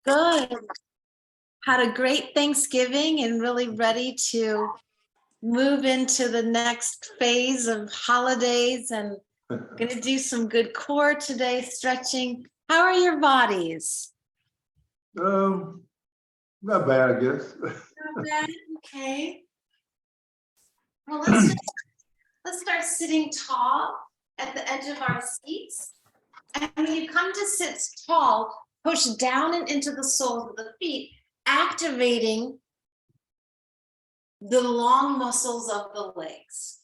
Good. Had a great Thanksgiving and really ready to move into the next phase of holidays and going to do some good core today, stretching. How are your bodies? Not bad, I guess. Not bad. Okay. Well, let's start sitting tall at the edge of our seats. And when you come to sit tall, push down and into the soles of the feet, activating the long muscles of the legs.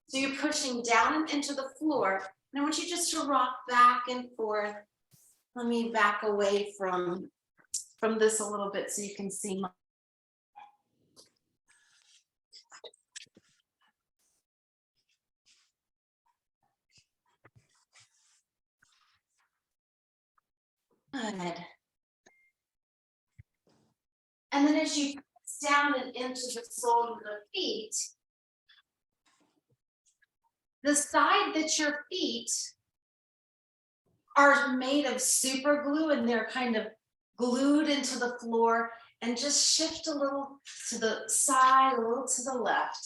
So you're pushing down and into the floor. And I want you just to rock back and forth. Let me back away from this a little bit so you can see my. Good. And then as you press down and into the sole of the feet, the side that your feet are made of super glue and they're kind of glued into the floor, and just shift a little to the side, a little to the left.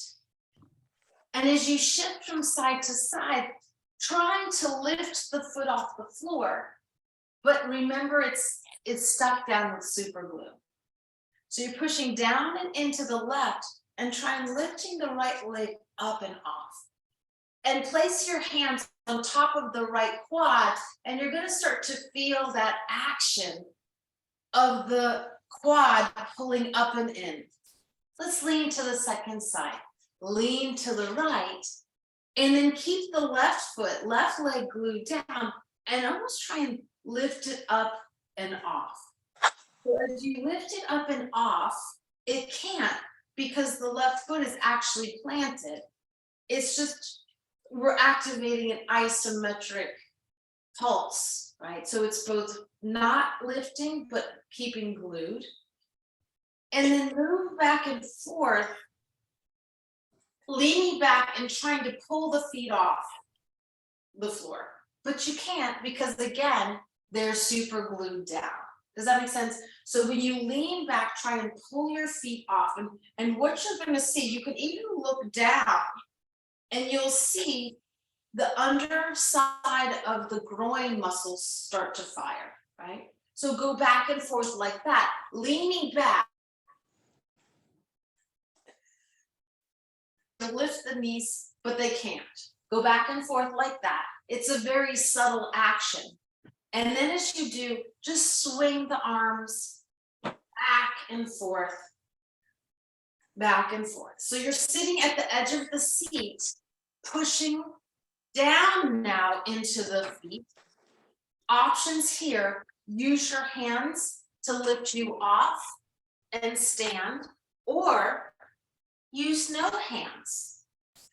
And as you shift from side to side, trying to lift the foot off the floor, but remember it's stuck down with super glue. So you're pushing down and into the left and trying lifting the right leg up and off. And place your hands on top of the right quad, and you're going to start to feel that action of the quad pulling up and in. Let's lean to the second side. Lean to the right, and then keep the left leg glued down, and almost try and lift it up and off. So as you lift it up and off, it can't, because the left foot is actually planted. It's just we're activating an isometric pulse, right? So it's both not lifting, but keeping glued. And then move back and forth, leaning back and trying to pull the feet off the floor. But you can't, because again, they're super glued down. Does that make sense? So when you lean back, try and pull your feet off. And what you're going to see, you can even look down and you'll see the underside of the groin muscles start to fire, right? So go back and forth like that, leaning back. Lift the knees, but they can't. Go back and forth like that. It's a very subtle action. And then as you do, just swing the arms back and forth, back and forth. So you're sitting at the edge of the seat, pushing down now into the feet. Options here, use your hands to lift you off and stand, or use no hands.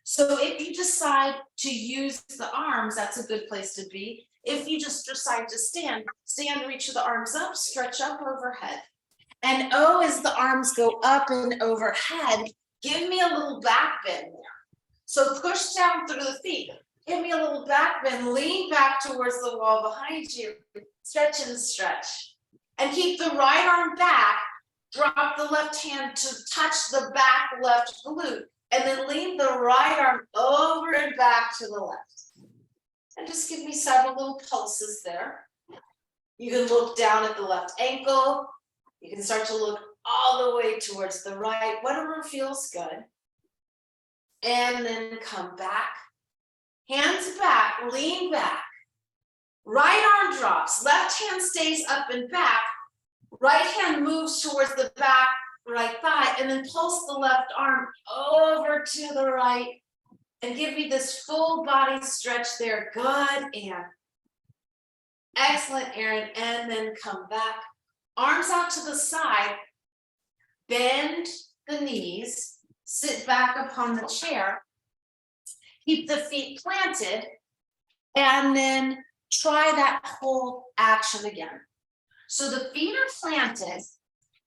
So if you decide to use the arms, that's a good place to be. If you just decide to stand, reach the arms up, stretch up overhead. And O, as the arms go up and overhead, give me a little back bend there. So push down through the feet. Give me a little back bend, lean back towards the wall behind you, stretch and stretch. And keep the right arm back, drop the left hand to touch the back left glute, and then lean the right arm over and back to the left. And just give me several little pulses there. You can look down at the left ankle. You can start to look all the way towards the right, whatever feels good. And then come back. Hands back, lean back. Right arm drops, left hand stays up and back. Right hand moves towards the back, right thigh, and then pulse the left arm over to the right. And give me this full body stretch there. Good, and excellent, Erin. And then come back. Arms out to the side. Bend the knees. Sit back upon the chair. Keep the feet planted. And then try that whole action again. So the feet are planted,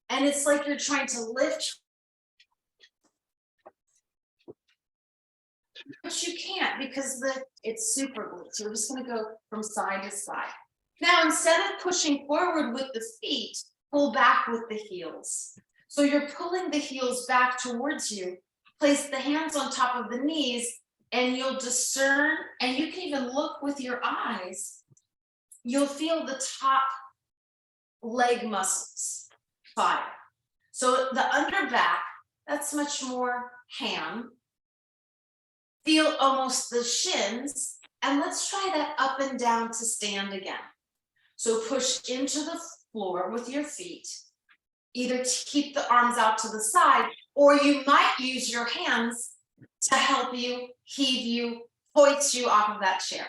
and it's like you're trying to lift. But you can't, because it's super glued. So we're just going to go from side to side. Now, instead of pushing forward with the feet, pull back with the heels. So you're pulling the heels back towards you. Place the hands on top of the knees, and you'll discern, and you can even look with your eyes. You'll feel the top leg muscles fire. So the under back, that's much more ham. Feel almost the shins, and let's try that up and down to stand again. So push into the floor with your feet, either to keep the arms out to the side, or you might use your hands to help you, heave you, hoist you off of that chair.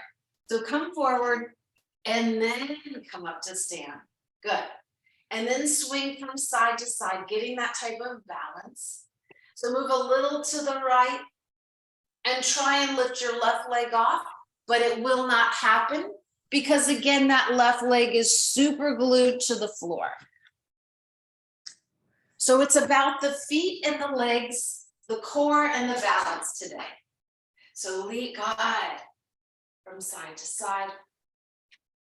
So come forward and then come up to stand. Good. And then swing from side to side, getting that type of balance. So move a little to the right and try and lift your left leg off, but it will not happen because again, that left leg is super glued to the floor. So it's about the feet and the legs, the core and the balance today. So lead God from side to side.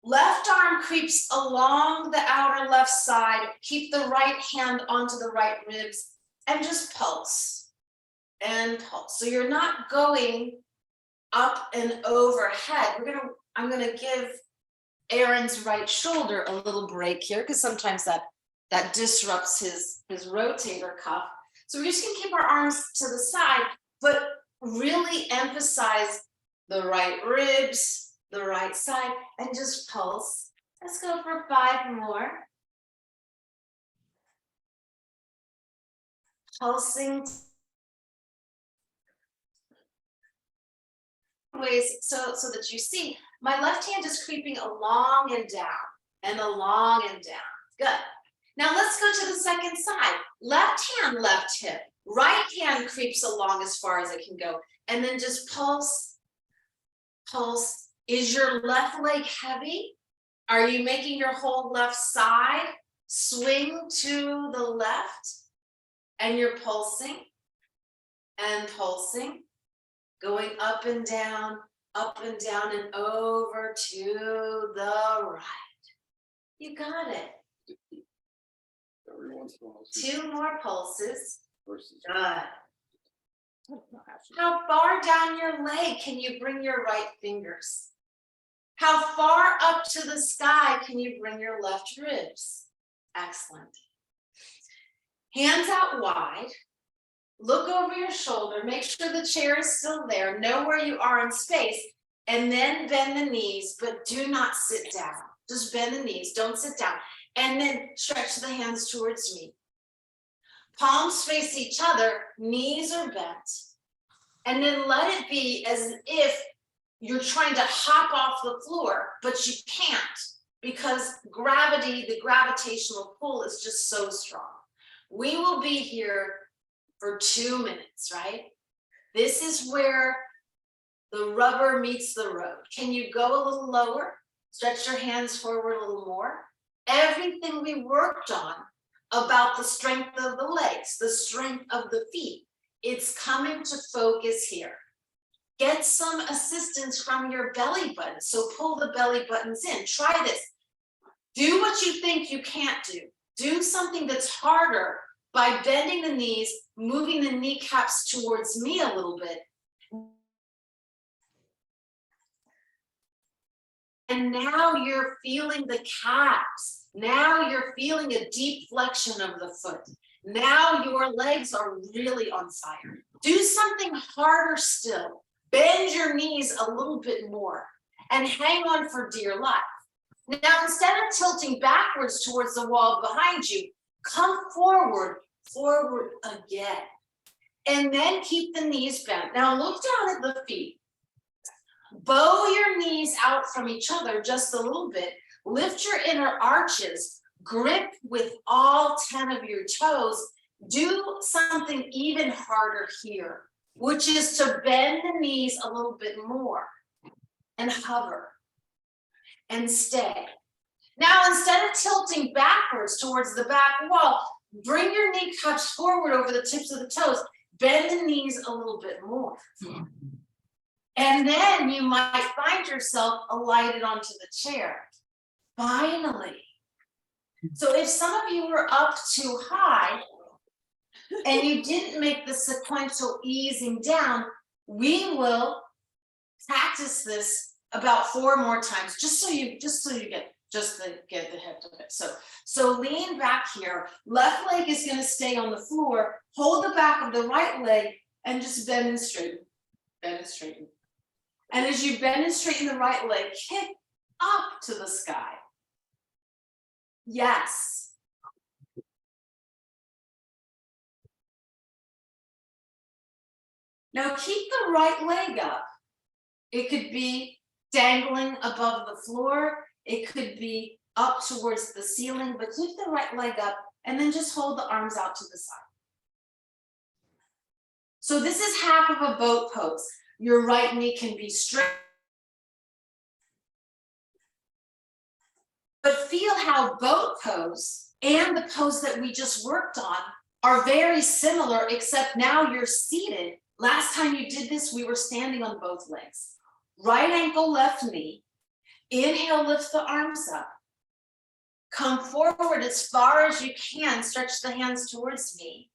Left arm creeps along the outer left side. Keep the right hand onto the right ribs and just pulse and pulse. So you're not going up and overhead. I'm gonna give Aaron's right shoulder a little break here because sometimes that disrupts his rotator cuff. So we're just gonna keep our arms to the side, but really emphasize the right ribs, the right side, and just pulse. Let's go for 5 more. Pulsing ways so that you see my left hand is creeping along and down and along and down. Good. Now let's go to the second side. Left hand, left hip. Right hand creeps along as far as it can go. And then just pulse, pulse. Is your left leg heavy? Are you making your whole left side swing to the left? And you're pulsing and pulsing, going up and down and over to the right. You got it. 2 more pulses. Good. How far down your leg can you bring your right fingers? How far up to the sky can you bring your left ribs? Excellent. Hands out wide. Look over your shoulder. Make sure the chair is still there. Know where you are in space. And then bend the knees, but do not sit down. Just bend the knees. Don't sit down. And then stretch the hands towards me. Palms face each other. Knees are bent. And then let it be as if you're trying to hop off the floor, but you can't because gravity, the gravitational pull is just so strong. We will be here for 2 minutes, right? This is where the rubber meets the road. Can you go a little lower? Stretch your hands forward a little more. Everything we worked on about the strength of the legs, the strength of the feet, it's coming to focus here. Get some assistance from your belly button. So pull the belly buttons in. Try this. Do what you think you can't do. Do something that's harder by bending the knees, moving the kneecaps towards me a little bit. And now you're feeling the calves. Now you're feeling a deep flexion of the foot. Now your legs are really on fire. Do something harder still. Bend your knees a little bit more and hang on for dear life. Now, instead of tilting backwards towards the wall behind you, come forward again. And then keep the knees bent. Now look down at the feet. Bow your knees out from each other just a little bit. Lift your inner arches. Grip with all 10 of your toes. Do something even harder here, which is to bend the knees a little bit more and hover and stay. Now, instead of tilting backwards towards the back wall, bring your kneecaps forward over the tips of the toes. Bend the knees a little bit more. And then you might find yourself alighted onto the chair. Finally, So if some of you were up too high and you didn't make the sequential easing down, we will practice this about 4 more times, just so you get the heft of it. So lean back here. Left leg is going to stay on the floor. Hold the back of the right leg and just bend and straighten. Bend and straighten. And as you bend and straighten the right leg, kick up to the sky. Yes. Now keep the right leg up. It could be dangling above the floor. It could be up towards the ceiling, but keep the right leg up and then just hold the arms out to the side. So this is half of a boat pose. Your right knee can be straight. But feel how boat pose and the pose that we just worked on are very similar, except now you're seated. Last time you did this, we were standing on both legs. Right ankle, left knee. Inhale, lift the arms up. Come forward as far as you can. Stretch the hands towards me.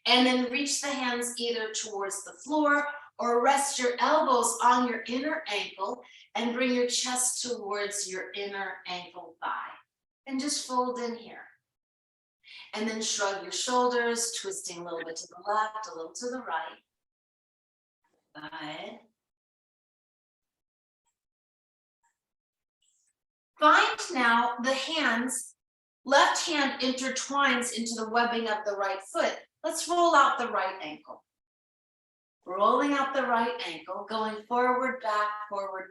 And then reach the hands either towards the floor or rest your elbows on your inner ankle and bring your chest towards your inner ankle thigh. And just fold in here. And then shrug your shoulders, twisting a little bit to the left, a little to the right. Good. Find now the hands, left hand intertwines into the webbing of the right foot. Let's roll out the right ankle. Rolling out the right ankle, going forward,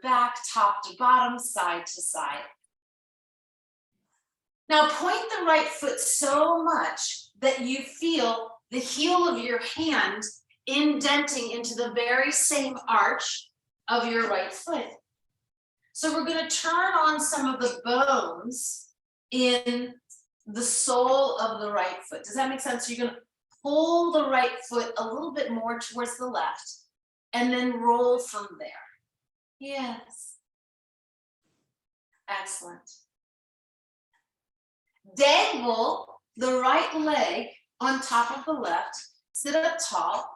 back, top to bottom, side to side. Now point the right foot so much that you feel the heel of your hand indenting into the very same arch of your right foot. So we're going to turn on some of the bones in the sole of the right foot. Does that make sense? You're going to pull the right foot a little bit more towards the left and then roll from there. Yes. Excellent. Dangle the right leg on top of the left. Sit up tall.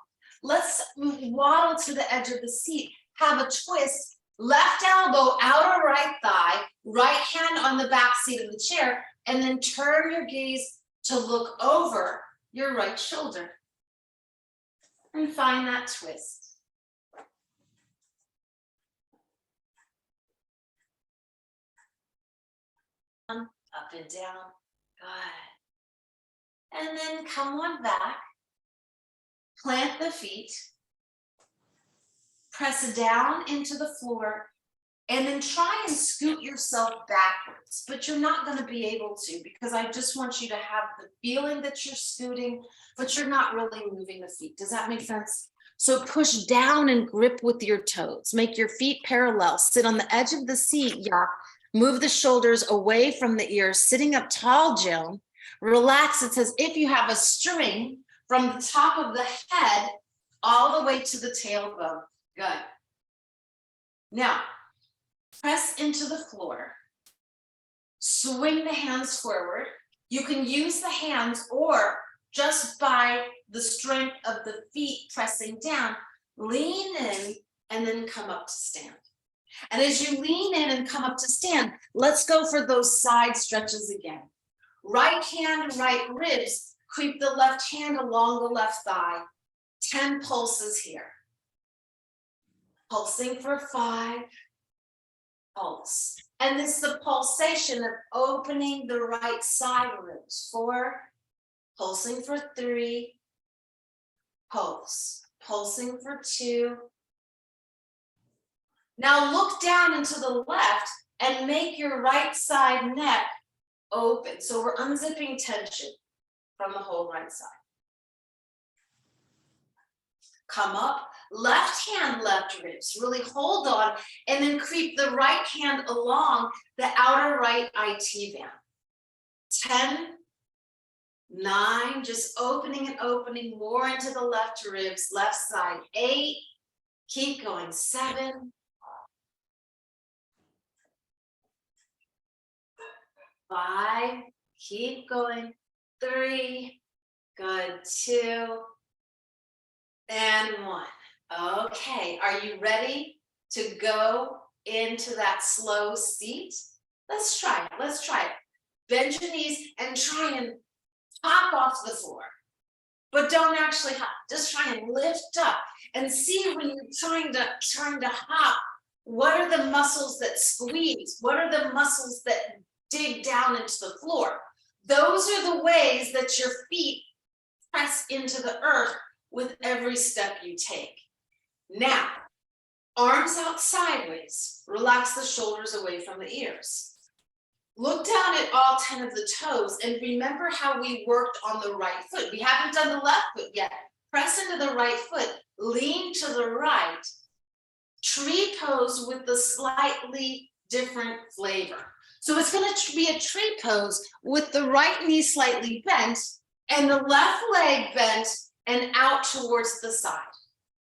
Let's waddle to the edge of the seat. Have a twist. Left elbow, outer right thigh, right hand on the back seat of the chair, and then turn your gaze to look over your right shoulder. And find that twist. Up and down. Good. And then come on back. Plant the feet. Press down into the floor. And then try and scoot yourself backwards. But you're not going to be able to, because I just want you to have the feeling that you're scooting, but you're not really moving the feet. Does that make sense? So push down and grip with your toes. Make your feet parallel. Sit on the edge of the seat, yak. Move the shoulders away from the ears. Sitting up tall, Joan. Relax. It's as if you have a string from the top of the head all the way to the tailbone. Good. Now, press into the floor. Swing the hands forward. You can use the hands or just by the strength of the feet pressing down, lean in and then come up to stand. And as you lean in and come up to stand, let's go for those side stretches again. Right hand, right ribs, creep the left hand along the left thigh. 10 pulses here. Pulsing for 5. Pulse. And this is the pulsation of opening the right side ribs. 4. Pulsing for 3. Pulse. Pulsing for 2. Now look down into the left and make your right side neck open. So we're unzipping tension from the whole right side. Come up, left hand, left ribs. Really hold on and then creep the right hand along the outer right IT band. 10, 9, just opening and opening more into the left ribs, left side. 8, keep going. 7, 5, Keep going. 3, good, 2, and 1. Okay, are you ready to go into that slow seat? Let's try it, let's try it. Bend your knees and try and hop off the floor. But don't actually hop, just try and lift up and see when you're trying to hop, what are the muscles that squeeze? What are the muscles that dig down into the floor? Those are the ways that your feet press into the earth with every step you take. Now, arms out sideways, relax the shoulders away from the ears. Look down at all 10 of the toes and remember how we worked on the right foot. We haven't done the left foot yet. Press into the right foot, lean to the right. Tree pose with the slightly different flavor. So it's going to be a tree pose with the right knee slightly bent and the left leg bent and out towards the side,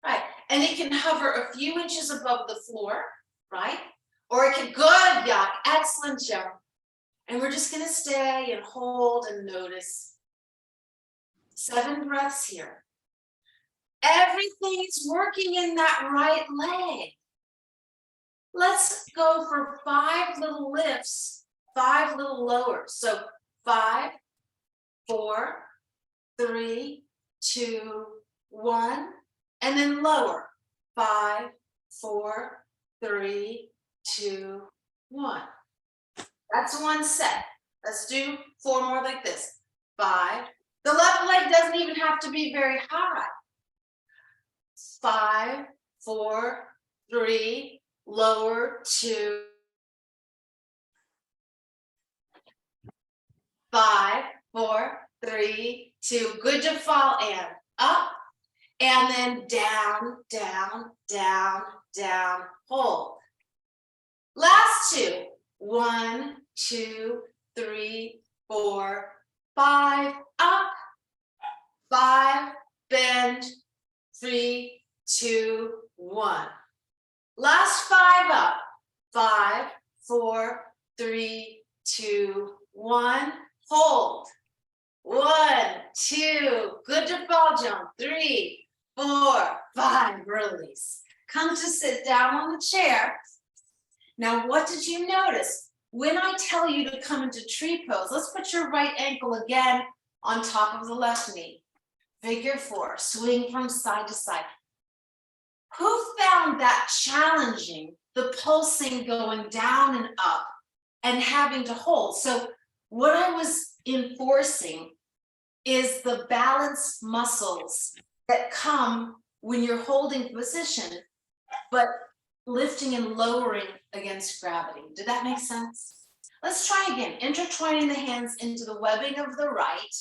right? And it can hover a few inches above the floor, right? Or it can, good, yeah, excellent job. And we're just going to stay and hold and notice. 7 breaths here. Everything is working in that right leg. Let's go for 5 little lifts, 5 little lowers. So 5, 4, 3, 2, 1, and then lower. 5, 4, 3, 2, 1. That's 1 set. Let's do 4 more like this. 5. The left leg doesn't even have to be very high. 5, 4, 3, lower, 2. 5, 4, 3, 2. Good to fall and up. And then down, down, down, down, hold. Last 2. 1, 2, 3, 4, 5, up, 5, bend, 3, 2, 1. Last 5 up, 5, 4, 3, 2, 1, hold. 1, 2, good to fall jump, 3, 4, 5, release. Come to sit down on the chair. Now, what did you notice? When I tell you to come into tree pose, let's put your right ankle again on top of the left knee. Figure 4, swing from side to side. Who found that challenging, the pulsing going down and up and having to hold? So what I was enforcing is the balance muscles that come when you're holding position, but lifting and lowering against gravity. Did that make sense? Let's try again. Intertwining the hands into the webbing of the right.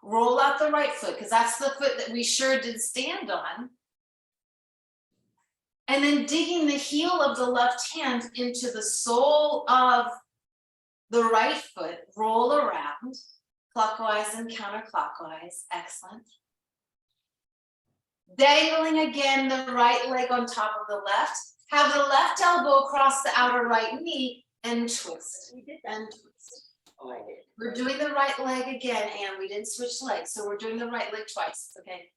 Roll out the right foot, because that's the foot that we sure did stand on. And then digging the heel of the left hand into the sole of the right foot. Roll around, clockwise and counterclockwise. Excellent. Dangling again the right leg on top of the left. Have the left elbow across the outer right knee and twist. We did that. And twist. Oh, I did. We're doing the right leg again, and we didn't switch legs, so we're doing the right leg twice, okay?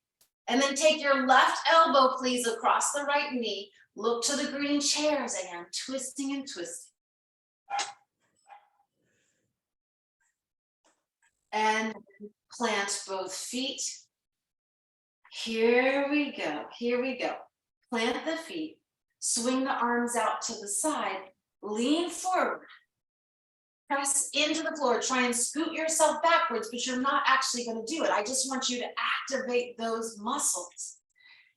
And then take your left elbow, please, across the right knee. Look to the green chairs, and twisting and twisting. And plant both feet. Here we go, here we go. Plant the feet. Swing the arms out to the side, lean forward, press into the floor, try and scoot yourself backwards, but you're not actually going to do it. I just want you to activate those muscles.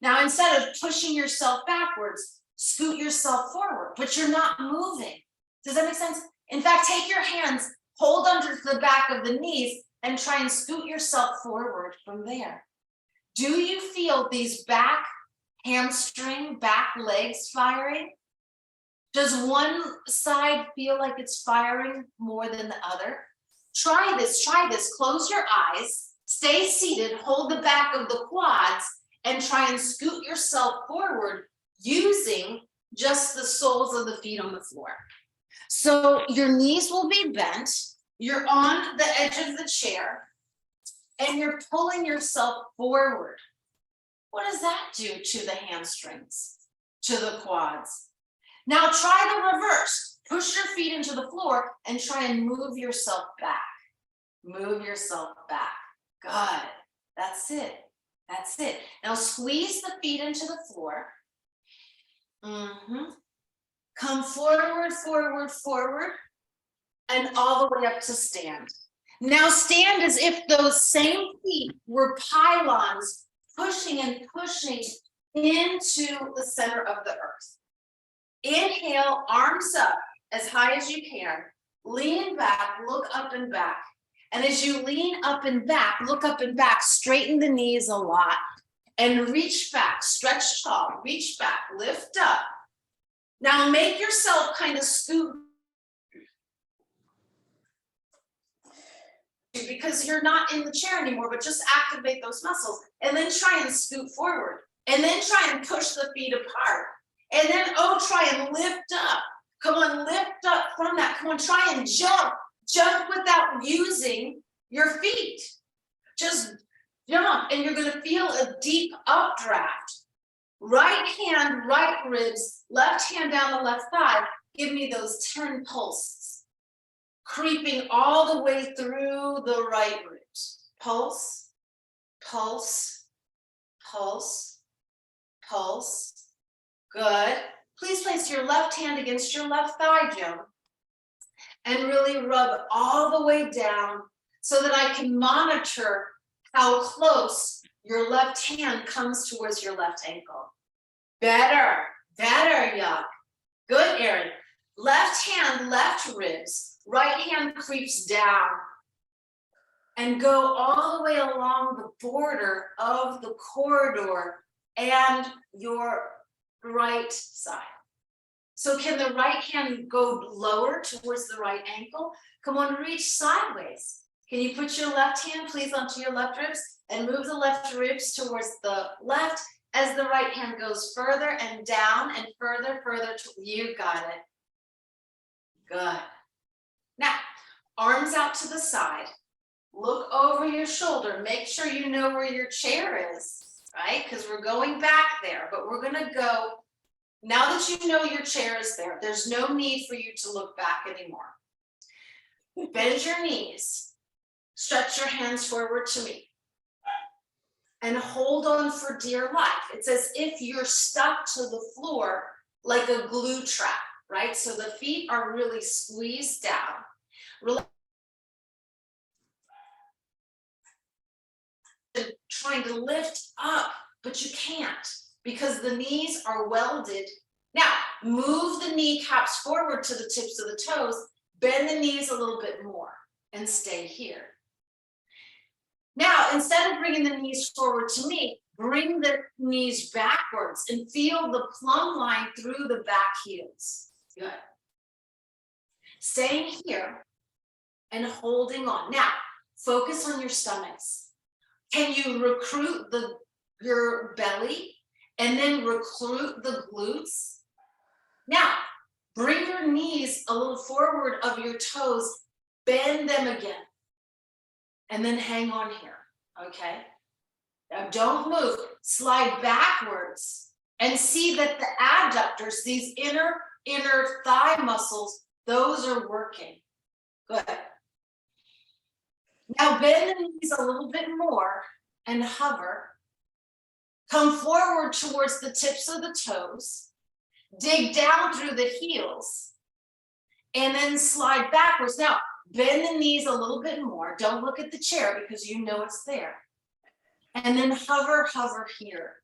Now, instead of pushing yourself backwards, scoot yourself forward, but you're not moving. Does that make sense? In fact, take your hands, hold under the back of the knees, and try and scoot yourself forward from there. Do you feel these back hamstring, back legs firing? Does one side feel like it's firing more than the other? Try this, close your eyes, stay seated, hold the back of the quads, and try and scoot yourself forward using just the soles of the feet on the floor. So your knees will be bent, you're on the edge of the chair and you're pulling yourself forward. What does that do to the hamstrings, to the quads? Now try the reverse. Push your feet into the floor and try and move yourself back. Move yourself back. Good. That's it. That's it. Now squeeze the feet into the floor. Come forward, forward, forward, and all the way up to stand. Now stand as if those same feet were pylons pushing and pushing into the center of the earth. Inhale, arms up as high as you can. Lean back, look up and back. And as you lean up and back, look up and back, straighten the knees a lot and reach back, stretch tall, reach back, lift up. Now make yourself kind of scoot because you're not in the chair anymore, but just activate those muscles and then try and scoot forward and then try and push the feet apart. And then, try and lift up. Come on, lift up from that. Come on, try and jump. Jump without using your feet. Just jump, and you're gonna feel a deep updraft. Right hand, right ribs, left hand down the left thigh. Give me those 10 pulses. Creeping all the way through the right ribs. Pulse, pulse, pulse, pulse. Good. Please place your left hand against your left thigh, Joan. And really rub all the way down so that I can monitor how close your left hand comes towards your left ankle. Better, Yuck. Good, Erin. Left hand, left ribs. Right hand creeps down and go all the way along the border of the corridor and your right side. So can the right hand go lower towards the right ankle? Come on, reach sideways. Can you put your left hand please onto your left ribs and move the left ribs towards the left as the right hand goes further and down and further, you got it. Good. Now, arms out to the side. Look over your shoulder. Make sure you know where your chair is, right? Because we're going back there, but we're gonna go. Now that you know your chair is there, there's no need for you to look back anymore. Bend your knees, stretch your hands forward to me, and hold on for dear life. It's as if you're stuck to the floor like a glue trap, right? So the feet are really squeezed down. Trying to lift up, but you can't because the knees are welded. Now, move the kneecaps forward to the tips of the toes, bend the knees a little bit more, and stay here. Now, instead of bringing the knees forward to me, bring the knees backwards and feel the plumb line through the back heels. Good. Staying here and holding on. Now, focus on your stomachs. Can you recruit your belly and then recruit the glutes? Now, bring your knees a little forward of your toes, bend them again, and then hang on here, okay? Now don't move, slide backwards and see that the adductors, these inner thigh muscles, those are working. Good. Now bend the knees a little bit more and hover. Come forward towards the tips of the toes. Dig down through the heels. And then slide backwards. Now, bend the knees a little bit more. Don't look at the chair because you know it's there. And then hover here.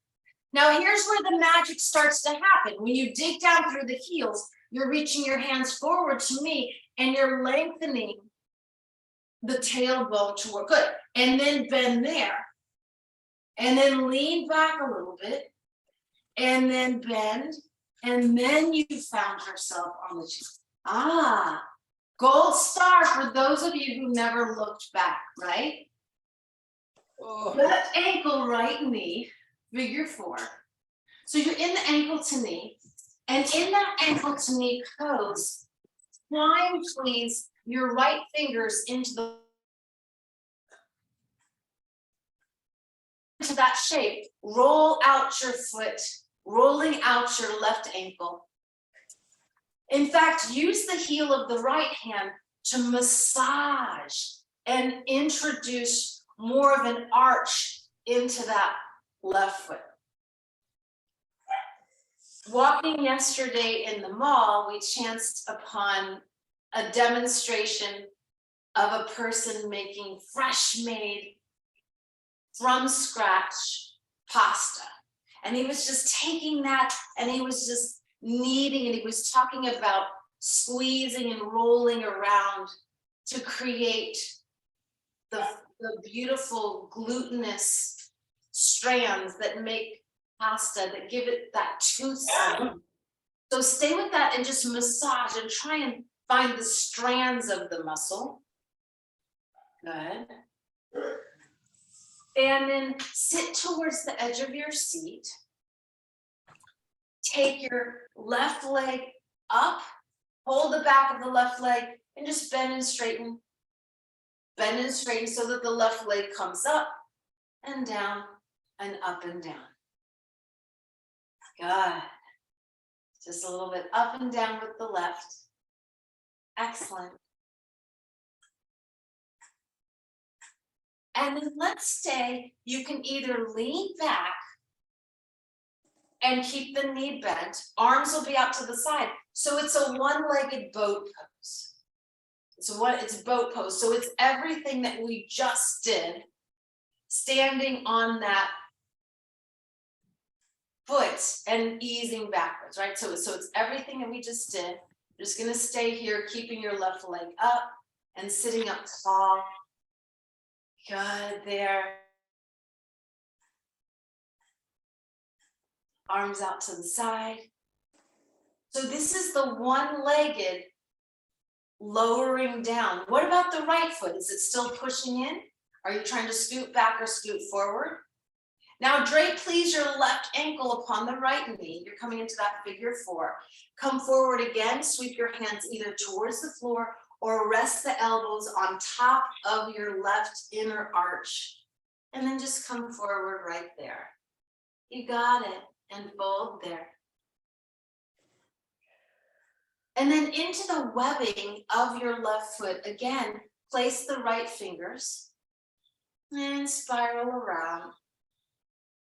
Now here's where the magic starts to happen. When you dig down through the heels, you're reaching your hands forward to me and you're lengthening the tailbone toward, good. And then bend there. And then lean back a little bit. And then bend. And then you found yourself on the chair. Gold star for those of you who never looked back, right? Left ankle, right knee, figure 4. So you're in the ankle to knee, and in that ankle to knee pose, climb please your right fingers into that shape. Roll out your foot, rolling out your left ankle. In fact, use the heel of the right hand to massage and introduce more of an arch into that left foot. Walking yesterday in the mall, we chanced upon a demonstration of a person making fresh made, from scratch pasta. And he was just taking that and he was just kneading, and he was talking about squeezing and rolling around to create the beautiful glutinous strands that make pasta, that give it that toothsome. So stay with that and just massage and try and find the strands of the muscle. Good. And then sit towards the edge of your seat. Take your left leg up, hold the back of the left leg, and just bend and straighten. Bend and straighten so that the left leg comes up and down and up and down. Good. Just a little bit up and down with the left. Excellent. And then let's stay, you can either lean back and keep the knee bent, arms will be out to the side. So it's a one-legged boat pose. It's boat pose. So it's everything that we just did, standing on that foot and easing backwards, right? So it's everything that we just did. You're just gonna stay here, keeping your left leg up and sitting up tall. Good, there. Arms out to the side. So this is the one-legged lowering down. What about the right foot? Is it still pushing in? Are you trying to scoot back or scoot forward? Now drape, please, your left ankle upon the right knee. You're coming into that figure four. Come forward again, sweep your hands either towards the floor or rest the elbows on top of your left inner arch. And then just come forward right there. You got it, and fold there. And then into the webbing of your left foot, again, place the right fingers and spiral around.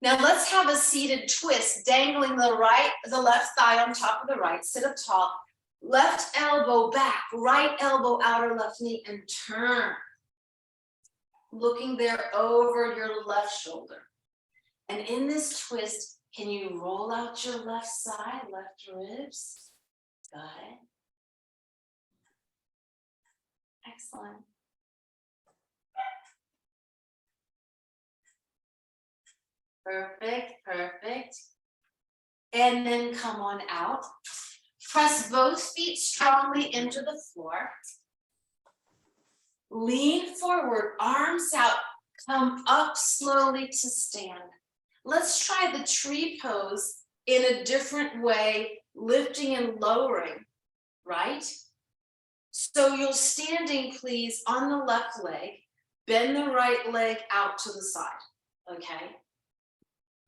Now let's have a seated twist, dangling the left thigh on top of the right, sit up tall, left elbow back, right elbow outer left knee, and turn. Looking there over your left shoulder. And in this twist, can you roll out your left side, left ribs? Got it. Excellent. Perfect, perfect. And then come on out. Press both feet strongly into the floor. Lean forward, arms out, come up slowly to stand. Let's try the tree pose in a different way, lifting and lowering, right? So you're standing, please, on the left leg, bend the right leg out to the side, okay?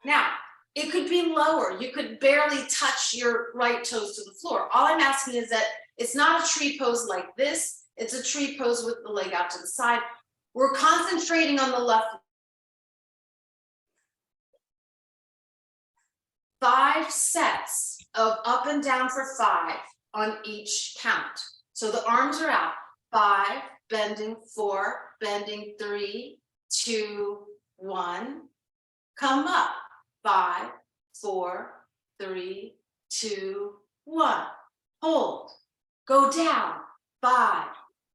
Now, it could be lower. You could barely touch your right toes to the floor. All I'm asking is that it's not a tree pose like this. It's a tree pose with the leg out to the side. We're concentrating on the left. 5 sets of up and down for 5 on each count. So the arms are out. 5, bending, 4, bending, 3, 2, 1. Come up. 5, 4, 3, 2, 1. Hold. Go down. 5,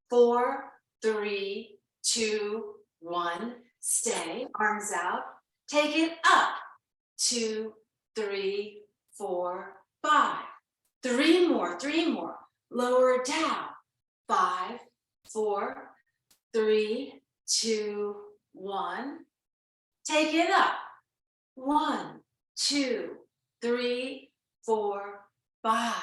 4, 3, 2, 1. Stay. Arms out. Take it up. 2, 3, 4, 5. 3 more. 3 more. Lower down. 5, 4, 3, 2, 1. Take it up. 1, 2, 3, 4, 5.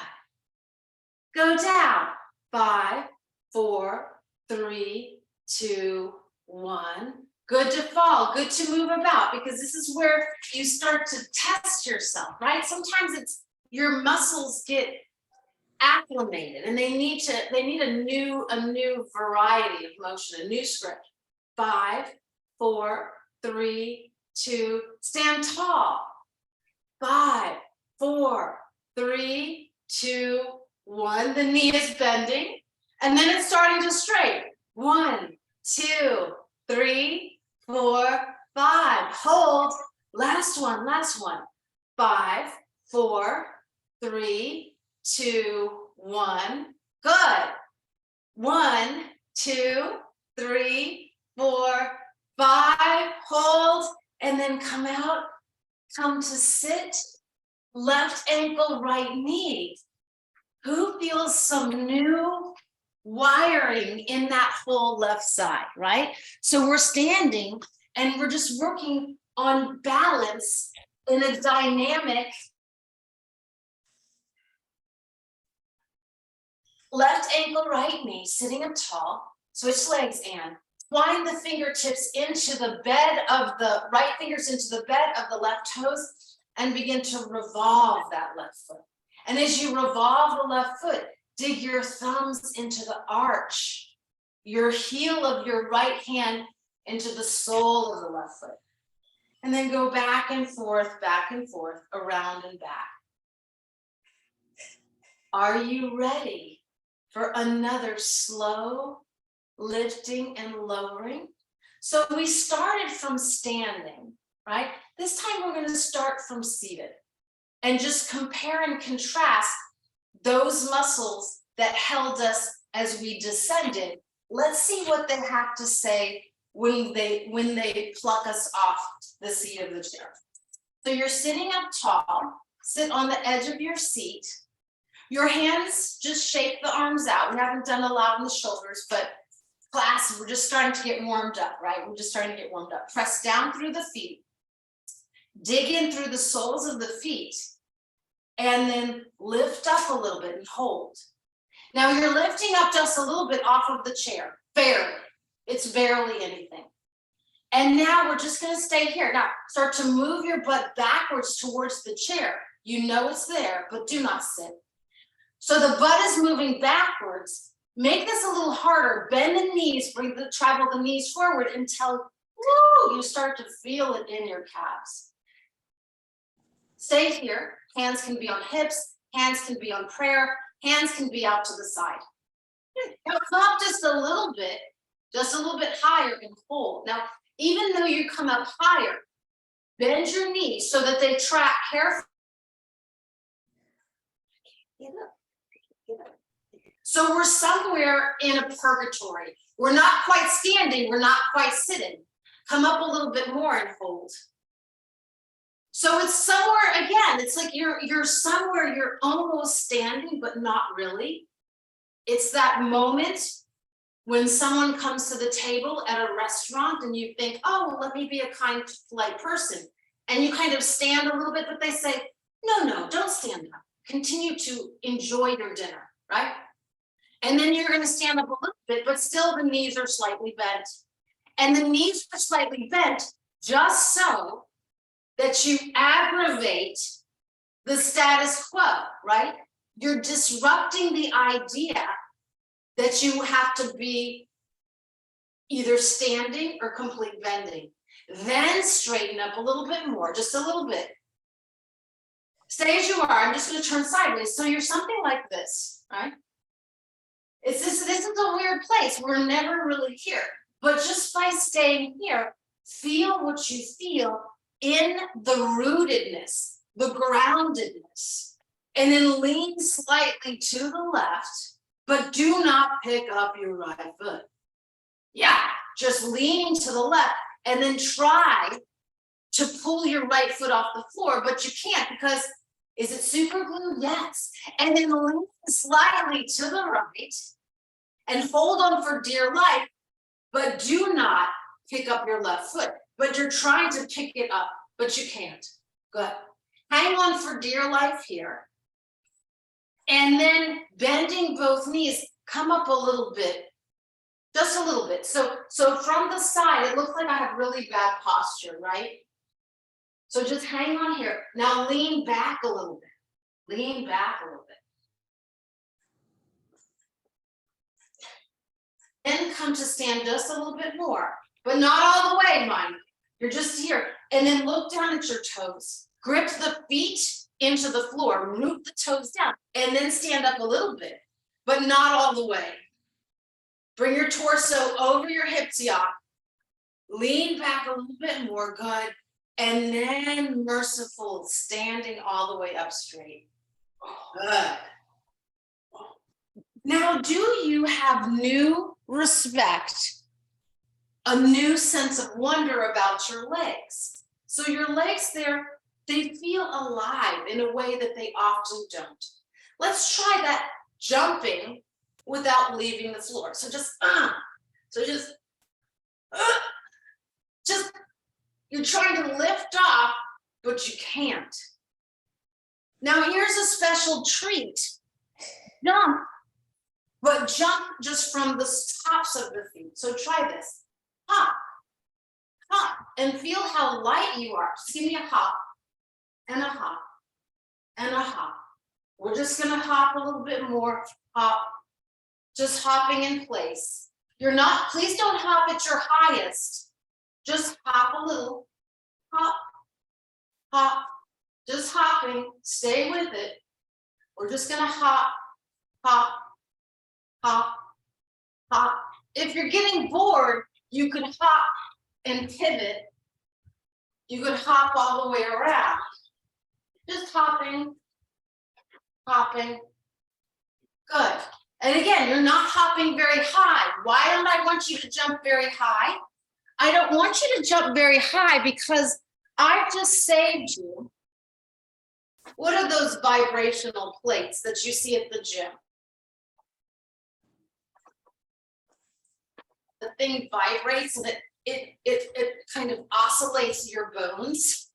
Go down. 5, 4, 3, 2, 1. Good to fall, good to move about, because this is where you start to test yourself, right? Sometimes it's your muscles get acclimated and they need a new variety of motion, a new script. 5, 4, 3, 2, stand tall. 5, 4, 3, 2, 1. The knee is bending and then it's starting to straight. 1, 2, 3, 4, 5. Hold. Last one. 5, 4, 3, 2, 1. Good. 1, 2, 3, 4, 5. Hold. And then come out. Come to sit. Left ankle, right knee. Who feels some new wiring in that whole left side, right? So we're standing and we're just working on balance in a dynamic left ankle, right knee, sitting up tall. Switch legs, Anne. Twine the fingertips into the bed of the right fingers into the bed of the left toes and begin to revolve that left foot. And as you revolve the left foot, dig your thumbs into the arch, your heel of your right hand into the sole of the left foot. And then go back and forth, around and back. Are you ready for another slow lifting and lowering? So we started from standing, right? This time we're going to start from seated and just compare and contrast those muscles that held us as we descended. Let's see what they have to say when they pluck us off the seat of the chair. So you're sitting up tall, sit on the edge of your seat. Your hands, just shake the arms out. We haven't done a lot on the shoulders, but class, we're just starting to get warmed up, right? We're just starting to get warmed up. Press down through the feet. Dig in through the soles of the feet. And then lift up a little bit and hold. Now you're lifting up just a little bit off of the chair, barely. It's barely anything. And now we're just gonna stay here. Now start to move your butt backwards towards the chair. You know it's there, but do not sit. So the butt is moving backwards. Make this a little harder. Bend the knees, travel the knees forward until you start to feel it in your calves. Stay here. Hands can be on hips, hands can be on prayer, hands can be out to the side. Now come up just a little bit higher and hold. Now, even though you come up higher, bend your knees so that they track carefully. Get up. So we're somewhere in a purgatory. We're not quite standing, we're not quite sitting. Come up a little bit more and hold. So it's somewhere, again, it's like you're somewhere, you're almost standing, but not really. It's that moment when someone comes to the table at a restaurant and you think, oh, well, let me be a kind, polite person. And you kind of stand a little bit, but they say, no, don't stand up. Continue to enjoy your dinner, right? And then you're going to stand up a little bit, but still the knees are slightly bent. And the knees are slightly bent just so that you aggravate the status quo, right? You're disrupting the idea that you have to be either standing or complete bending. Then straighten up a little bit more, just a little bit. Stay as you are. I'm just going to turn sideways. So you're something like this, right? This is a weird place. We're never really here. But just by staying here, feel what you feel in the rootedness, the groundedness, and then lean slightly to the left, but do not pick up your right foot. Yeah, just leaning to the left and then try to pull your right foot off the floor, but you can't because is it super glued? Yes. And then lean slightly to the right and hold on for dear life, but do not pick up your left foot. But you're trying to pick it up, but you can't. Good. Hang on for dear life here. And then bending both knees, come up a little bit, just a little bit. So from the side, it looks like I have really bad posture, right? So just hang on here. Now lean back a little bit. Lean back a little bit. And come to stand just a little bit more, but not all the way, mind. You're just here. And then look down at your toes. Grip the feet into the floor, root the toes down, and then stand up a little bit, but not all the way. Bring your torso over your hips, y'all. Lean back a little bit more, good. And then merciful, standing all the way up straight. Good. Now, do you have new respect, a new sense of wonder about your legs? So your legs they feel alive in a way that they often don't. Let's try that jumping without leaving the floor. So just you're trying to lift off, but you can't. Now here's a special treat. Jump, but jump just from the tops of the feet. So try this. Hop, hop, and feel how light you are. Just give me a hop, and a hop, and a hop. We're just gonna hop a little bit more, hop, just hopping in place. Please don't hop at your highest. Just hop a little, hop, hop, just hopping, stay with it. We're just gonna hop, hop, hop, hop. If you're getting bored, you could hop and pivot. You could hop all the way around. Just hopping, hopping. Good. And again, you're not hopping very high. Why don't I want you to jump very high? I don't want you to jump very high because I've just saved you. What are those vibrational plates that you see at the gym? The thing vibrates and it kind of oscillates your bones.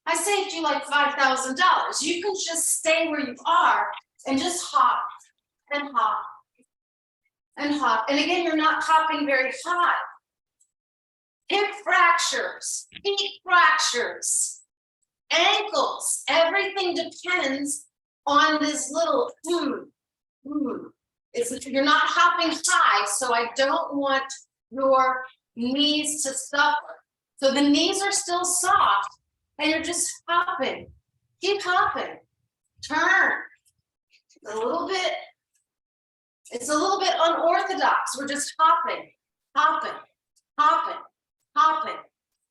I saved you like $5,000. You can just stay where you are and just hop and hop and hop. And again, you're not hopping very high. Hip fractures, feet fractures, ankles, everything depends on this little You're not hopping high, so I don't want your knees to suffer. So the knees are still soft, and you're just hopping. Keep hopping. Turn. A little bit. It's a little bit unorthodox. We're just hopping, hopping, hopping, hopping,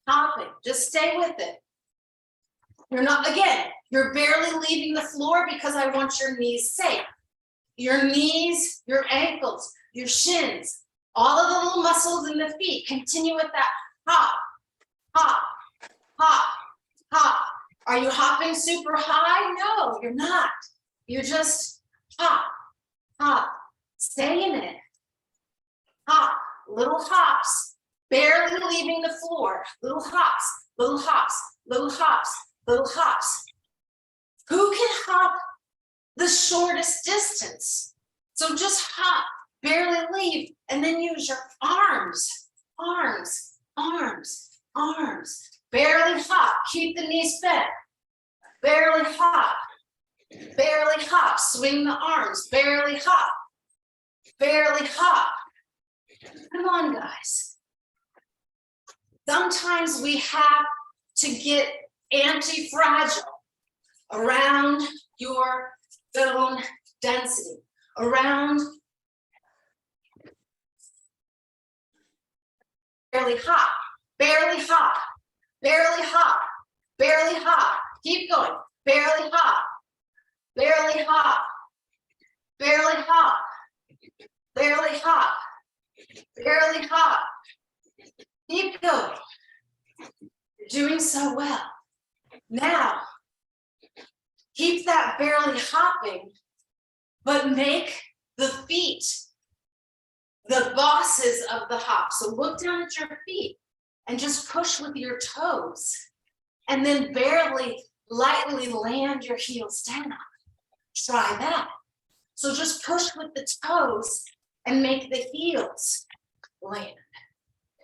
hopping. Just stay with it. You're barely leaving the floor because I want your knees safe. Your knees, your ankles, your shins, all of the little muscles in the feet. Continue with that hop, hop, hop, hop. Are you hopping super high? No, you're not. You're just hop, hop. Stay in it. Hop, little hops, barely leaving the floor. Little hops, little hops, little hops, little hops. Who can hop the shortest distance? So just hop, barely leave, and then use your arms, arms, arms, arms. Barely hop, keep the knees bent. Barely hop, barely hop, swing the arms, barely hop, barely hop. Come on, guys. Sometimes we have to get anti-fragile around your bone density, around barely hop, barely hop, barely hop, barely hop. Keep going. Barely hop, barely hop, barely hop, barely hop, barely hop. Keep going. You're doing so well. Now, keep that barely hopping, but make the feet the bosses of the hop. So look down at your feet and just push with your toes, and then barely, lightly land your heels down. Try that. So just push with the toes and make the heels land.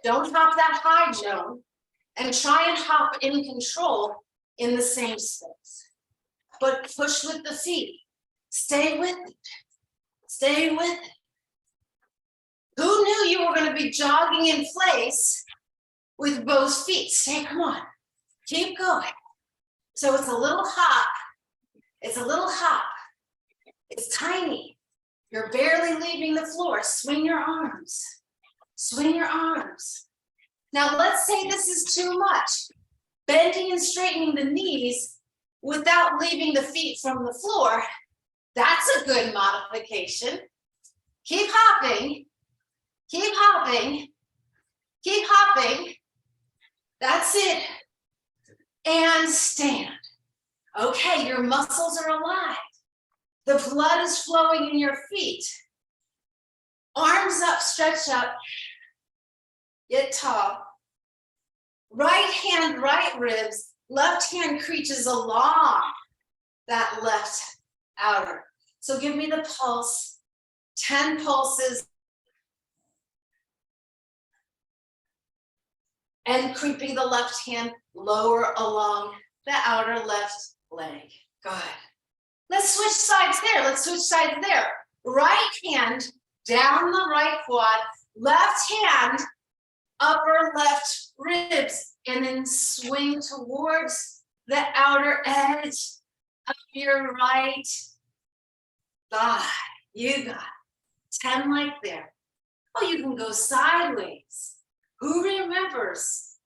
Don't hop that high, Joan, and try and hop in control in the same space. But push with the feet. Stay with it. Stay with it. Who knew you were going to be jogging in place with both feet? Stay, come on. Keep going. So it's a little hop. It's a little hop. It's tiny. You're barely leaving the floor. Swing your arms. Swing your arms. Now let's say this is too much. Bending and straightening the knees without leaving the feet from the floor. That's a good modification. Keep hopping. Keep hopping. Keep hopping. That's it. And stand. Okay, your muscles are alive. The blood is flowing in your feet. Arms up, stretch up. Get tall. Right hand, right ribs. Left hand creaches along that left outer. So give me the pulse. 10 pulses. And creeping the left hand lower along the outer left leg. Good. Let's switch sides there. Let's switch sides there. Right hand down the right quad. Left hand upper left ribs. And then swing towards the outer edge of your right thigh. You got it. 10 like there. Oh, you can go sideways. Who remembers?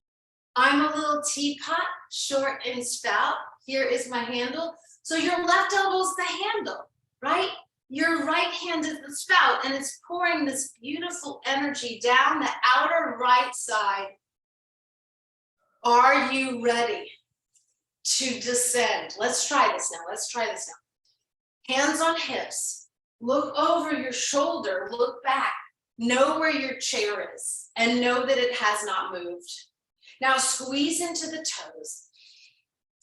I'm a little teapot, short in spout. Here is my handle. So your left elbow is the handle, right? Your right hand is the spout, and it's pouring this beautiful energy down the outer right side. Are you ready to descend? Let's try this now. Let's try this now. Hands on hips. Look over your shoulder. Look back. Know where your chair is and know that it has not moved. Now squeeze into the toes.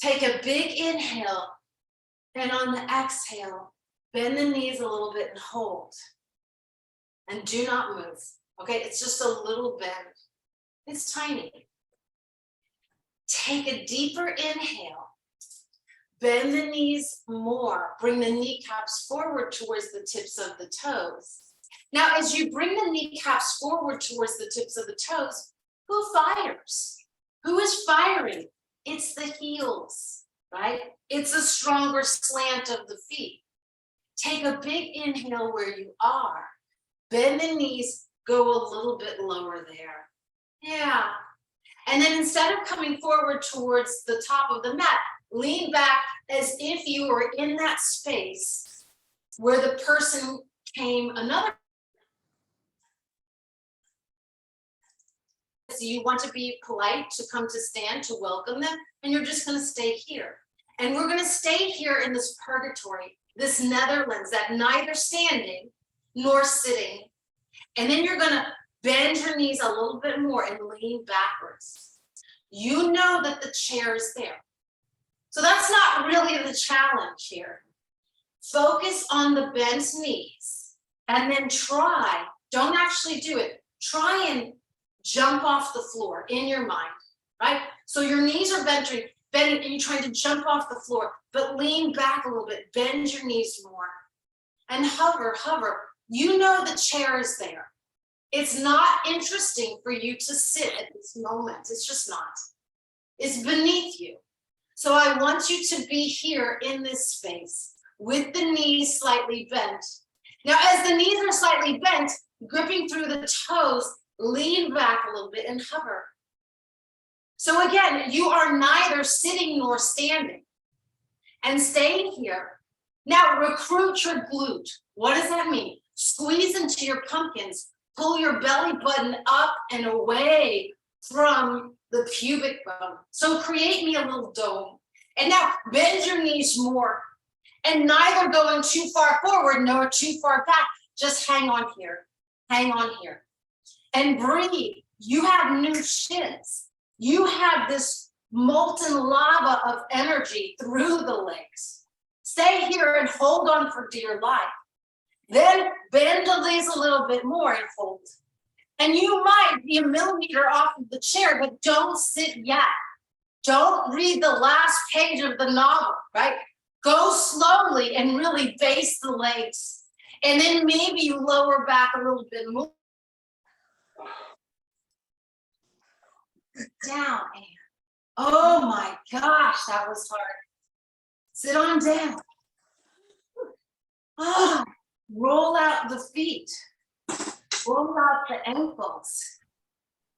Take a big inhale, and on the exhale, bend the knees a little bit and hold. And do not move. Okay, it's just a little bend. It's tiny. Take a deeper inhale. Bend the knees more. Bring the kneecaps forward towards the tips of the toes. Now, as you bring the kneecaps forward towards the tips of the toes, who fires? Who is firing? It's the heels, right? It's a stronger slant of the feet. Take a big inhale where you are. Bend the knees, go a little bit lower there. Yeah. And then instead of coming forward towards the top of the mat, lean back as if you were in that space where the person came another. So you want to be polite to come to stand to welcome them, and you're just going to stay here. And we're going to stay here in this purgatory, this Netherlands, that neither standing nor sitting. And then you're going to bend your knees a little bit more and lean backwards. You know that the chair is there. So that's not really the challenge here. Focus on the bent knees and then try, don't actually do it, try and jump off the floor in your mind, right? So your knees are bending and you're trying to jump off the floor, but lean back a little bit, bend your knees more and hover, hover. You know the chair is there. It's not interesting for you to sit at this moment. It's just not. It's beneath you. So I want you to be here in this space with the knees slightly bent. Now, as the knees are slightly bent, gripping through the toes, lean back a little bit and hover. So again, you are neither sitting nor standing. And staying here. Now recruit your glute. What does that mean? Squeeze into your pumpkins. Pull your belly button up and away from the pubic bone. So create me a little dome. And now bend your knees more. And neither going too far forward nor too far back. Just hang on here. Hang on here. And breathe. You have new shins. You have this molten lava of energy through the legs. Stay here and hold on for dear life. Then bend the legs a little bit more and hold. And you might be a millimeter off of the chair, but don't sit yet. Don't read the last page of the novel, right? Go slowly and really base the legs. And then maybe you lower back a little bit more. Down, Anne. Oh my gosh, that was hard. Sit on down. Ah, roll out the feet. Roll out the ankles.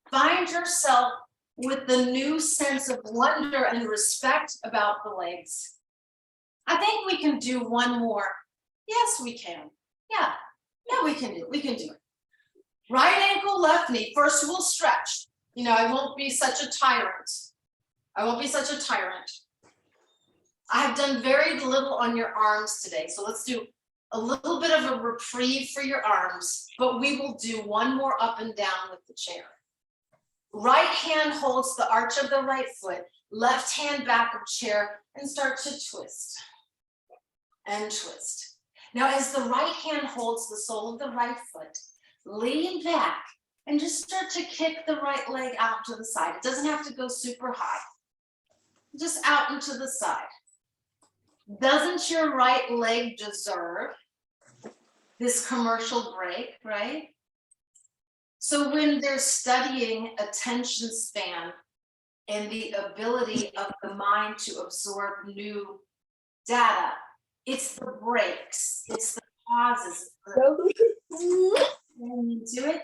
Find yourself with the new sense of wonder and respect about the legs. I think we can do one more. Yes, we can. Yeah, we can do it. Right ankle, left knee. First we'll stretch. You know, I won't be such a tyrant. I've done very little on your arms today, so let's do a little bit of a reprieve for your arms, but we will do one more up and down with the chair. Right hand holds the arch of the right foot, left hand back of chair, and start to twist and twist. Now, as the right hand holds the sole of the right foot, lean back and just start to kick the right leg out to the side. It doesn't have to go super high, just out and to the side. Doesn't your right leg deserve this commercial break, right? So when they're studying attention span and the ability of the mind to absorb new data, it's the breaks, it's the pauses. And you do it,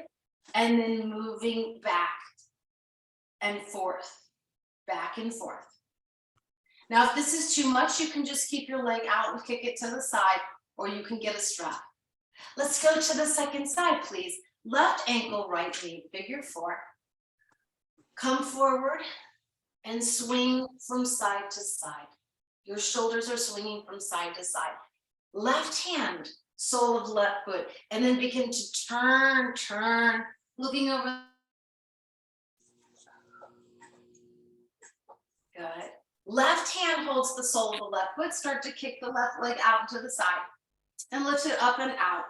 and then moving back and forth, back and forth. Now, if this is too much, you can just keep your leg out and kick it to the side, or you can get a strap. Let's go to the second side, please. Left ankle, right knee, figure 4. Come forward and swing from side to side. Your shoulders are swinging from side to side. Left hand, sole of left foot, and then begin to turn, looking over. Good. Left hand holds the sole of the left foot. Start to kick the left leg out to the side and lift it up and out.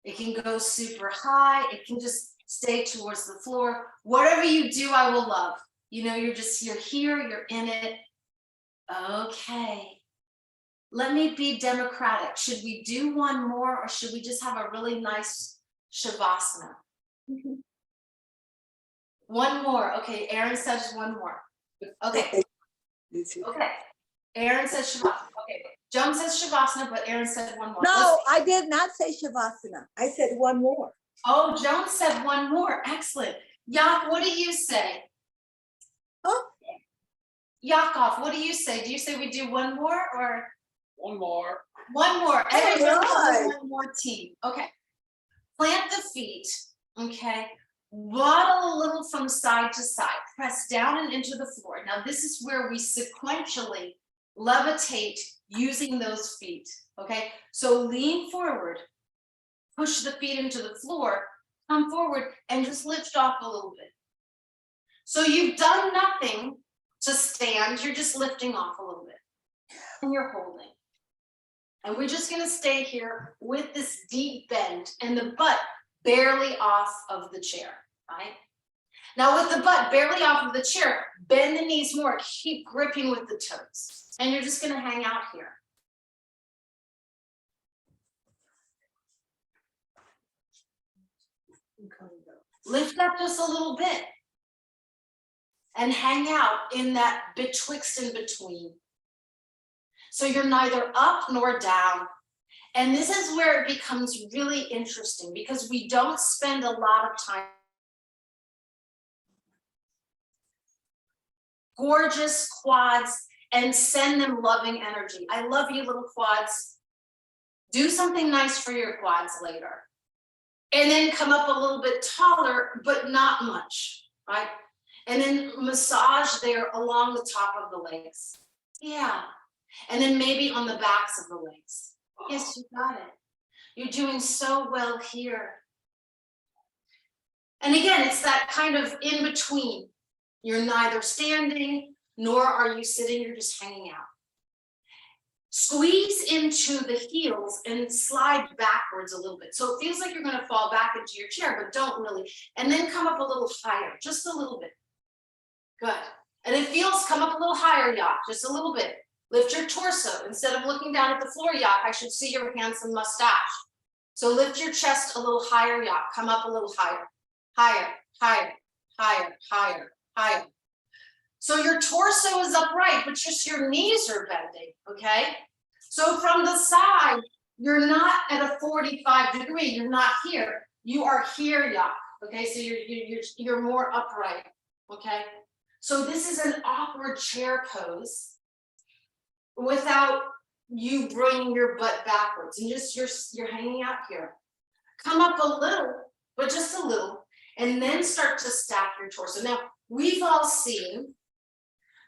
It can go super high. It can just stay towards the floor. Whatever you do, I will love. You know, you're here, you're in it. Okay. Let me be democratic. Should we do one more, or should we just have a really nice Shavasana? One more. Okay, Aaron says one more. Okay. Okay. Aaron says Shavasana. Okay. Joan says Shavasana, but Aaron said one more. No, I did not say Shavasana. I said one more. Oh, Joan said one more. Excellent. Yak, what do you say? Huh? Yakov, what do you say? Do you say we do one more or? One more. One more. Oh, Everyone right. one more team. Okay. Plant the feet. Okay. Waddle a little from side to side. Press down and into the floor. Now, this is where we sequentially levitate using those feet. Okay. So lean forward, push the feet into the floor, come forward, and just lift off a little bit. So you've done nothing to stand. You're just lifting off a little bit. And you're holding. And we're just going to stay here with this deep bend and the butt barely off of the chair, right? Now with the butt barely off of the chair, bend the knees more, keep gripping with the toes. And you're just going to hang out here. Lift up just a little bit and hang out in that betwixt and between. So you're neither up nor down. And this is where it becomes really interesting because we don't spend a lot of time. Gorgeous quads and send them loving energy. I love you, little quads. Do something nice for your quads later. And then come up a little bit taller, but not much, right? And then massage there along the top of the legs. Yeah. And then maybe on the backs of the legs. Yes, you got it. You're doing so well here. And again, it's that kind of in between. You're neither standing nor are you sitting, you're just hanging out. Squeeze into the heels and slide backwards a little bit. So it feels like you're gonna fall back into your chair, but don't really. And then come up a little higher, just a little bit. Good. And it feels, come up a little higher, Yak, just a little bit. Lift your torso. Instead of looking down at the floor, Yak, I should see your handsome mustache. So lift your chest a little higher, Yak. Come up a little higher. Higher, higher, higher, higher, higher. So your torso is upright, but just your knees are bending, okay? So from the side, you're not at a 45 degree, you're not here. You are here, Yak, okay? So you're more upright, okay? So this is an awkward chair pose without you bringing your butt backwards and just you're hanging out here. Come up a little, but just a little, and then start to stack your torso. Now, we've all seen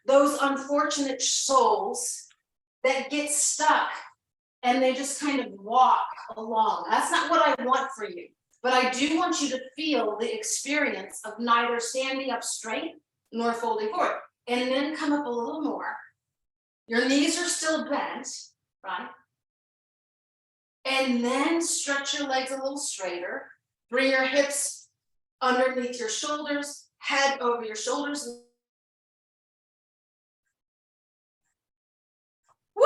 those unfortunate souls that get stuck and they just kind of walk along. That's not what I want for you, but I do want you to feel the experience of neither standing up straight nor folding forward. And then come up a little more. Your knees are still bent, right? And then stretch your legs a little straighter. Bring your hips underneath your shoulders, head over your shoulders. Woo!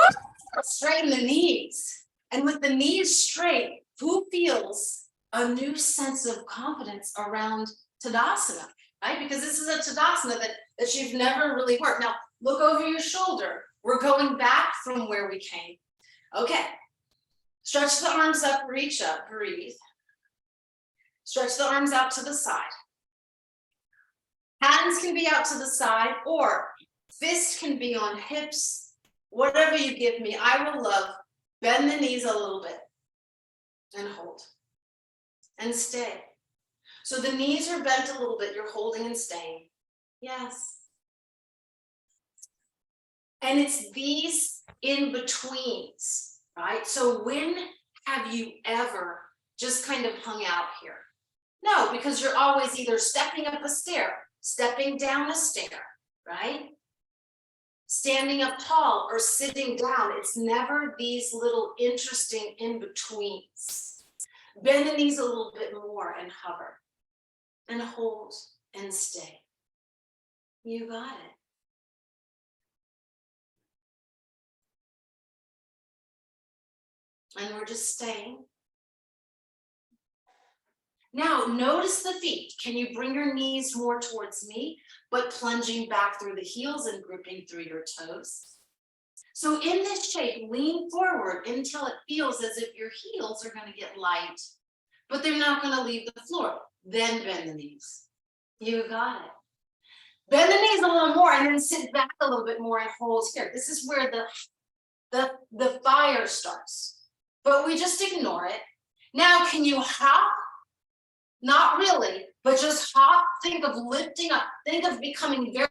Straighten the knees. And with the knees straight, who feels a new sense of confidence around Tadasana, right? Because this is a Tadasana that you've never really worked. Now, look over your shoulder. We're going back from where we came. Okay. Stretch the arms up, reach up, breathe. Stretch the arms out to the side. Hands can be out to the side, or fists can be on hips. Whatever you give me, I will love. Bend the knees a little bit and hold and stay. So the knees are bent a little bit, you're holding and staying. Yes. And it's these in-betweens, right? So when have you ever just kind of hung out here? No, because you're always either stepping up a stair, stepping down a stair, right? Standing up tall or sitting down. It's never these little interesting in-betweens. Bend the knees a little bit more and hover and hold and stay. You got it. And we're just staying. Now, notice the feet. Can you bring your knees more towards me, but plunging back through the heels and gripping through your toes? So in this shape, lean forward until it feels as if your heels are going to get light, but they're not going to leave the floor. Then bend the knees. You got it. Bend the knees a little more and then sit back a little bit more and hold here. This is where the fire starts, but we just ignore it. Now, can you hop? Not really, but just hop. Think of lifting up. Think of becoming very.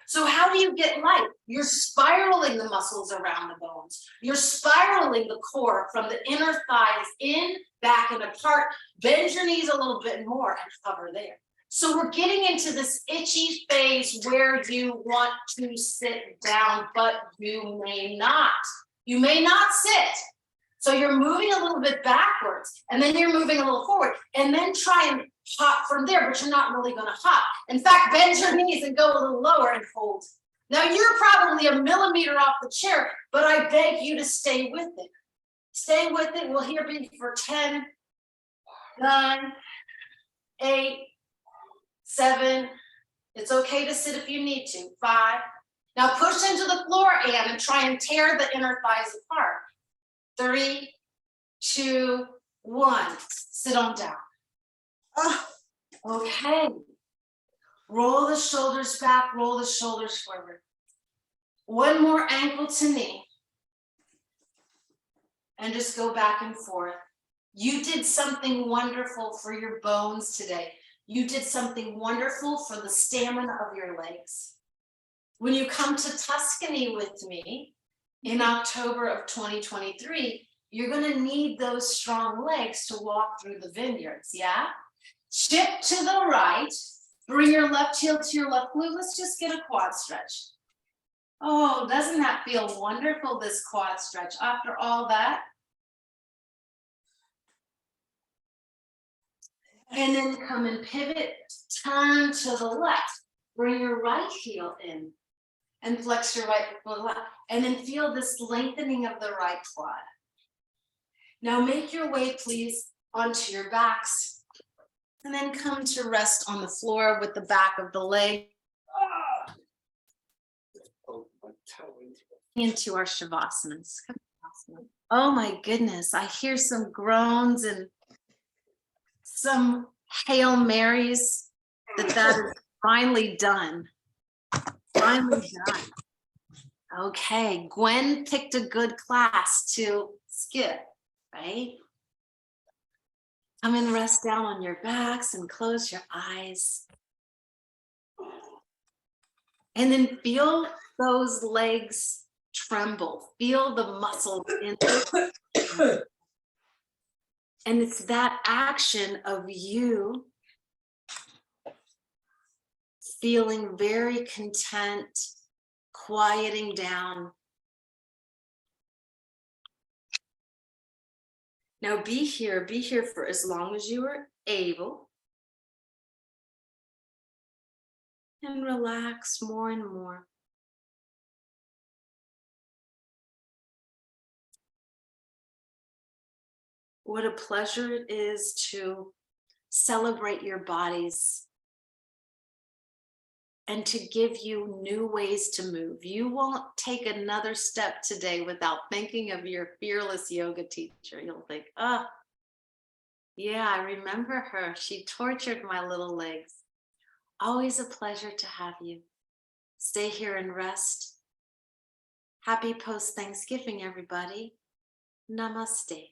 So how do you get light? You're spiraling the muscles around the bones. You're spiraling the core from the inner thighs in, back, and apart. Bend your knees a little bit more and hover there. So we're getting into this itchy phase where you want to sit down, but you may not. You may not sit. So you're moving a little bit backwards, and then you're moving a little forward, and then try and hop from there, but you're not really going to hop. In fact, bend your knees and go a little lower and hold. Now you're probably a millimeter off the chair, but I beg you to stay with it. Stay with it. We'll here be for 10, 9, 8, 7. It's okay to sit if you need to. 5. Now push into the floor, Anne, and try and tear the inner thighs apart. 3, 2, 1. Sit on down. Oh, Okay. Roll the shoulders back, roll the shoulders forward. One more ankle to knee. And just go back and forth. You did something wonderful for your bones today. You did something wonderful for the stamina of your legs. When you come to Tuscany with me in October of 2023, you're going to need those strong legs to walk through the vineyards, yeah? Chip to the right Bring your left heel to your left glute. Let's just get a quad stretch. Oh, doesn't that feel wonderful, this quad stretch after all that? And then come and pivot, turn to the left. Bring your right heel in and flex your right foot, and then feel this lengthening of the right quad. Now make your way, please, onto your backs, and then come to rest on the floor with the back of the leg into our Shavasana. Oh my goodness, I hear some groans and some Hail Marys that is finally done. Finally done. Okay, Gwen picked a good class to skip, right? Come and rest down on your backs and close your eyes. And then feel those legs tremble. Feel the muscles in them. And it's that action of you feeling very content, quieting down. Now be here for as long as you are able. And relax more and more. What a pleasure it is to celebrate your bodies and to give you new ways to move. You won't take another step today without thinking of your fearless yoga teacher. You'll think, oh, yeah, I remember her. She tortured my little legs. Always a pleasure to have you. Stay here and rest. Happy post-Thanksgiving, everybody. Namaste.